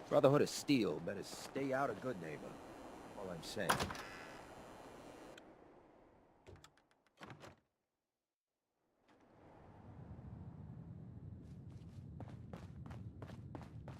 Brotherhood of Steel better stay out of Good Neighbor. All I'm saying.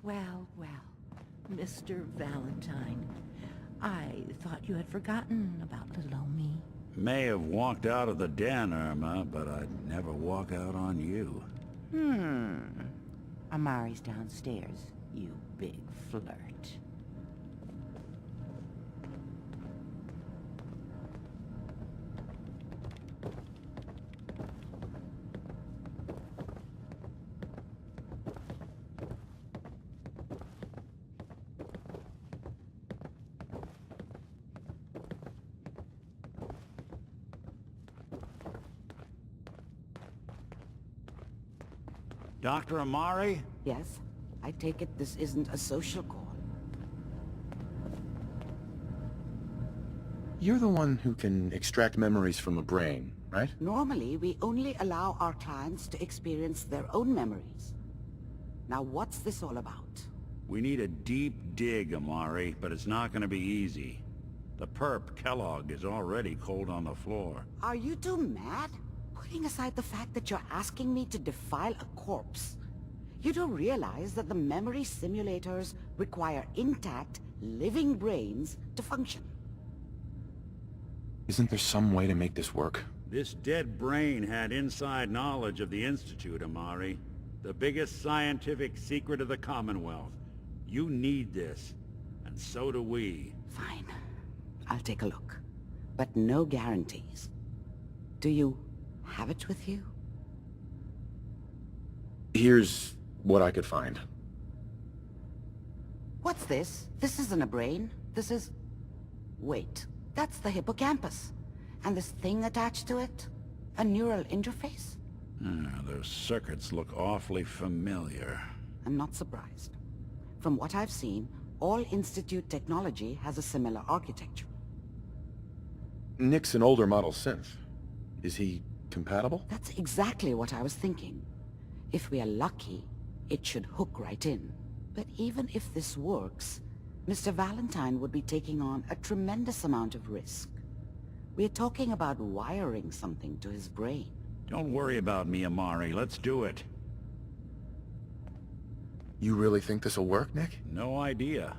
Well, well, Mr. Valentine. I thought you had forgotten about little old me. May have walked out of the den, Irma, but I'd never walk out on you. Amari's downstairs, you big flirt. Dr. Amari? Yes? I take it this isn't a social call. You're the one who can extract memories from a brain, right? Normally, we only allow our clients to experience their own memories. Now, what's this all about? We need a deep dig, Amari, but it's not gonna be easy. The perp, Kellogg, is already cold on the floor. Are you two mad? Putting aside the fact that you're asking me to defile a corpse, you don't realize that the memory simulators require intact, living brains to function. Isn't there some way to make this work? This dead brain had inside knowledge of the Institute, Amari. The biggest scientific secret of the Commonwealth. You need this, and so do we. Fine. I'll take a look. But no guarantees. Do you have it with you? Here's what I could find. What's this? This isn't a brain. This is... Wait. That's the hippocampus. And this thing attached to it? A neural interface? Those circuits look awfully familiar. I'm not surprised. From what I've seen, all Institute technology has a similar architecture. Nick's an older model synth. Is he compatible? That's exactly what I was thinking. If we are lucky, it should hook right in. But even if this works, Mr. Valentine would be taking on a tremendous amount of risk. We're talking about wiring something to his brain. Don't worry about me, Amari. Let's do it. You really think this'll work, Nick? No idea.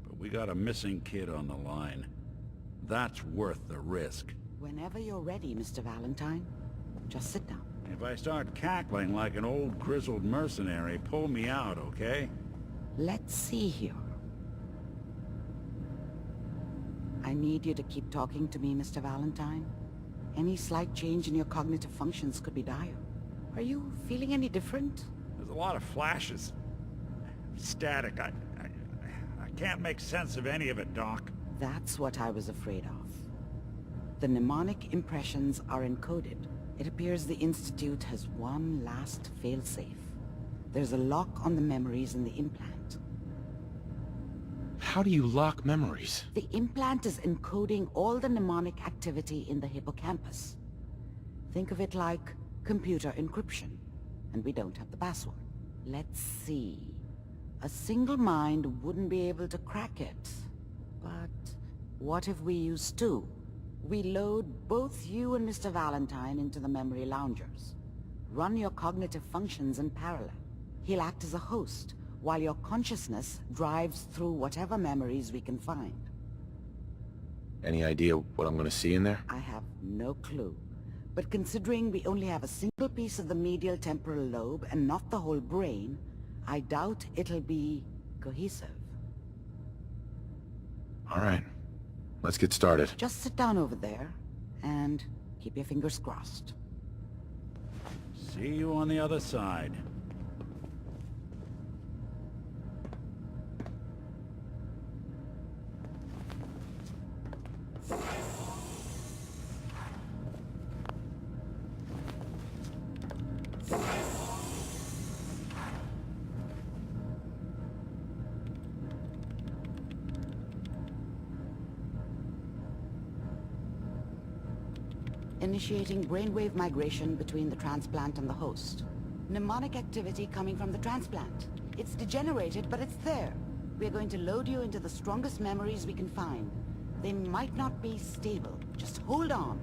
But we got a missing kid on the line. That's worth the risk. Whenever you're ready, Mr. Valentine, just sit down. If I start cackling like an old grizzled mercenary, pull me out, okay? Let's see here. I need you to keep talking to me, Mr. Valentine. Any slight change in your cognitive functions could be dire. Are you feeling any different? There's a lot of flashes. Static. I can't make sense of any of it, Doc. That's what I was afraid of. The mnemonic impressions are encoded. It appears the Institute has one last failsafe. There's a lock on the memories in the implant. How do you lock memories? The implant is encoding all the mnemonic activity in the hippocampus. Think of it like computer encryption, and we don't have the password. Let's see. A single mind wouldn't be able to crack it. But what if we use two? We load both you and Mr. Valentine into the memory loungers. Run your cognitive functions in parallel. He'll act as a host, while your consciousness drives through whatever memories we can find. Any idea what I'm gonna see in there? I have no clue. But considering we only have a single piece of the medial temporal lobe and not the whole brain, I doubt it'll be cohesive. All right. Let's get started. Just sit down over there, and keep your fingers crossed. See you on the other side. Initiating brainwave migration between the transplant and the host. Mnemonic activity coming from the transplant. It's degenerated, but it's there. We're going to load you into the strongest memories we can find. They might not be stable. Just hold on.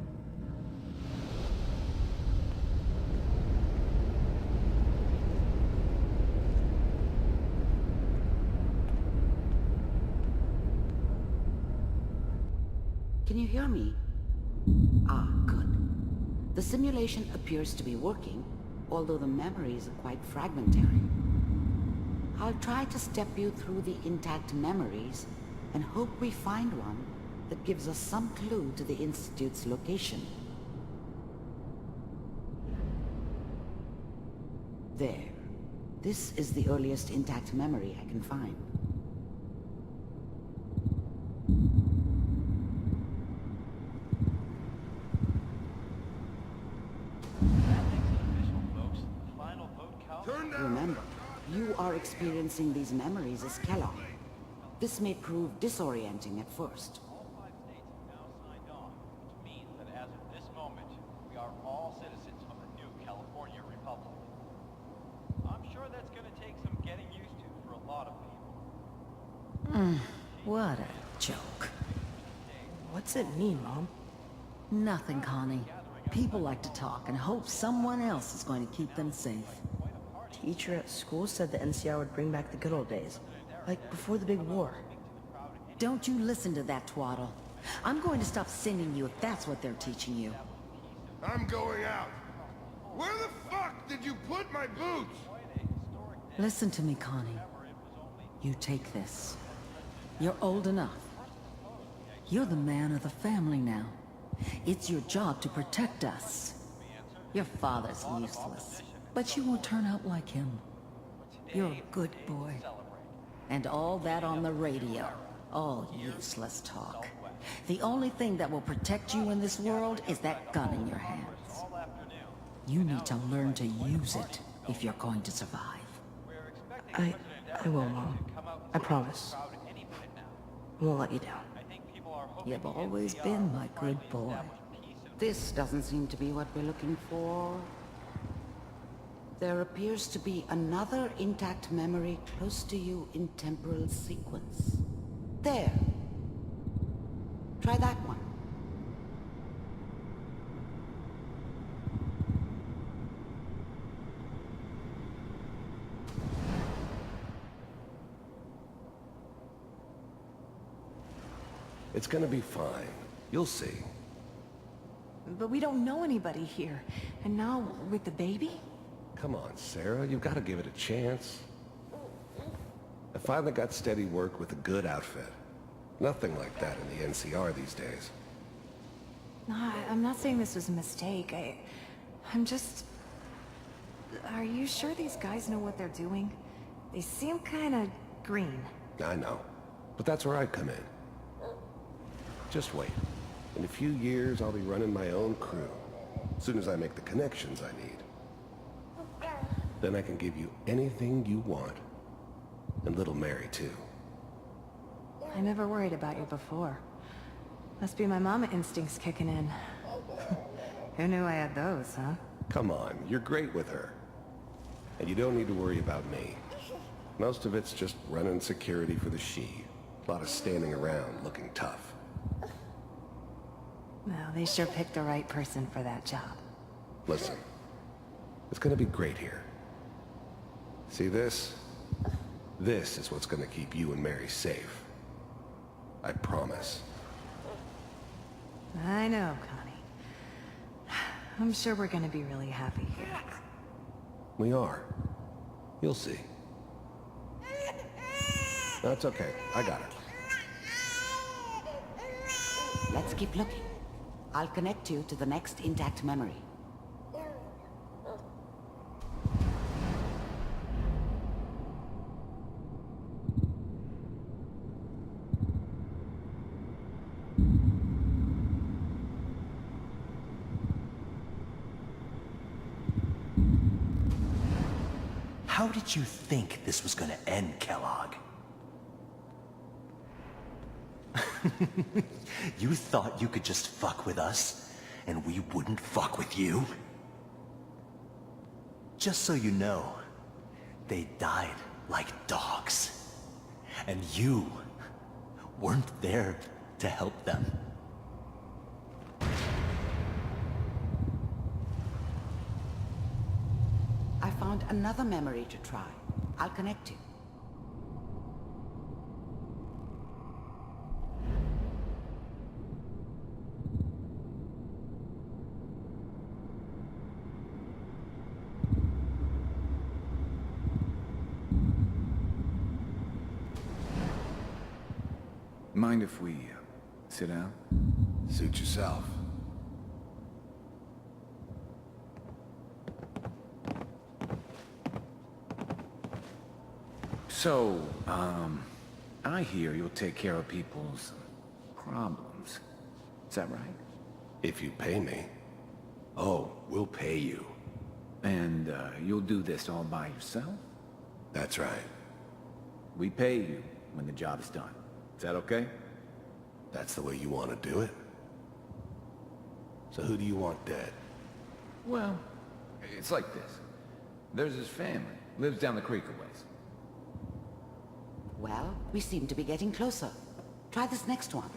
Can you hear me? Ah, good. The simulation appears to be working, although the memories are quite fragmentary. I'll try to step you through the intact memories and hope we find one that gives us some clue to the Institute's location. There. This is the earliest intact memory I can find. Remember, you are experiencing these memories as Kellogg. This may prove disorienting at first. All 5 states have now signed on, which means that as of this moment, we are all citizens of the new California Republic. I'm sure that's going to take some getting used to for a lot of people. What a joke. What's it mean, Mom? Nothing, Connie. People like to talk and hope someone else is going to keep them safe. Teacher at school said the NCR would bring back the good old days. Like before the big war. Don't you listen to that twaddle. I'm going to stop singing you if that's what they're teaching you. I'm going out. Where the fuck did you put my boots? Listen to me, Connie. You take this. You're old enough. You're the man of the family now. It's your job to protect us. Your father's useless, but you won't turn out like him. You're a good boy. And all that on the radio, all useless talk. The only thing that will protect you in this world is that gun in your hands. You need to learn to use it if you're going to survive. I will, Mom. I promise. I won't let you down. You've always been my good boy. This doesn't seem to be what we're looking for. There appears to be another intact memory close to you in temporal sequence. There. Try that one. It's gonna be fine. You'll see. But we don't know anybody here. And now, with the baby? Come on, Sarah, you've got to give it a chance. I finally got steady work with a good outfit. Nothing like that in the NCR these days. No, I'm not saying this was a mistake. I'm just... Are you sure these guys know what they're doing? They seem kinda green. I know. But that's where I come in. Just wait. In a few years, I'll be running my own crew. As soon as I make the connections I need. Then I can give you anything you want. And little Mary, too. I never worried about you before. Must be my mama instincts kicking in. Who knew I had those, huh? Come on, you're great with her. And you don't need to worry about me. Most of it's just running security for the she. A lot of standing around looking tough. Well, they sure picked the right person for that job. Listen, it's gonna be great here. See this? This is what's gonna keep you and Mary safe. I promise. I know, Connie. I'm sure we're gonna be really happy here. We are. You'll see. That's okay. I got it. Let's keep looking. I'll connect you to the next intact memory. How did you think this was gonna end, Kellogg? You thought you could just fuck with us, and we wouldn't fuck with you? Just so you know, they died like dogs. and you weren't there to help them. I found another memory to try. I'll connect you. Mind if we sit down? Suit yourself. So, I hear you'll take care of people's problems. Is that right? If you pay me. Oh, we'll pay you. And, you'll do this all by yourself? That's right. We pay you when the job is done. Is that okay? That's the way you want to do it? So who do you want dead? Well, it's like this. There's his family. Lives down the creek a ways. Well, we seem to be getting closer. Try this next one.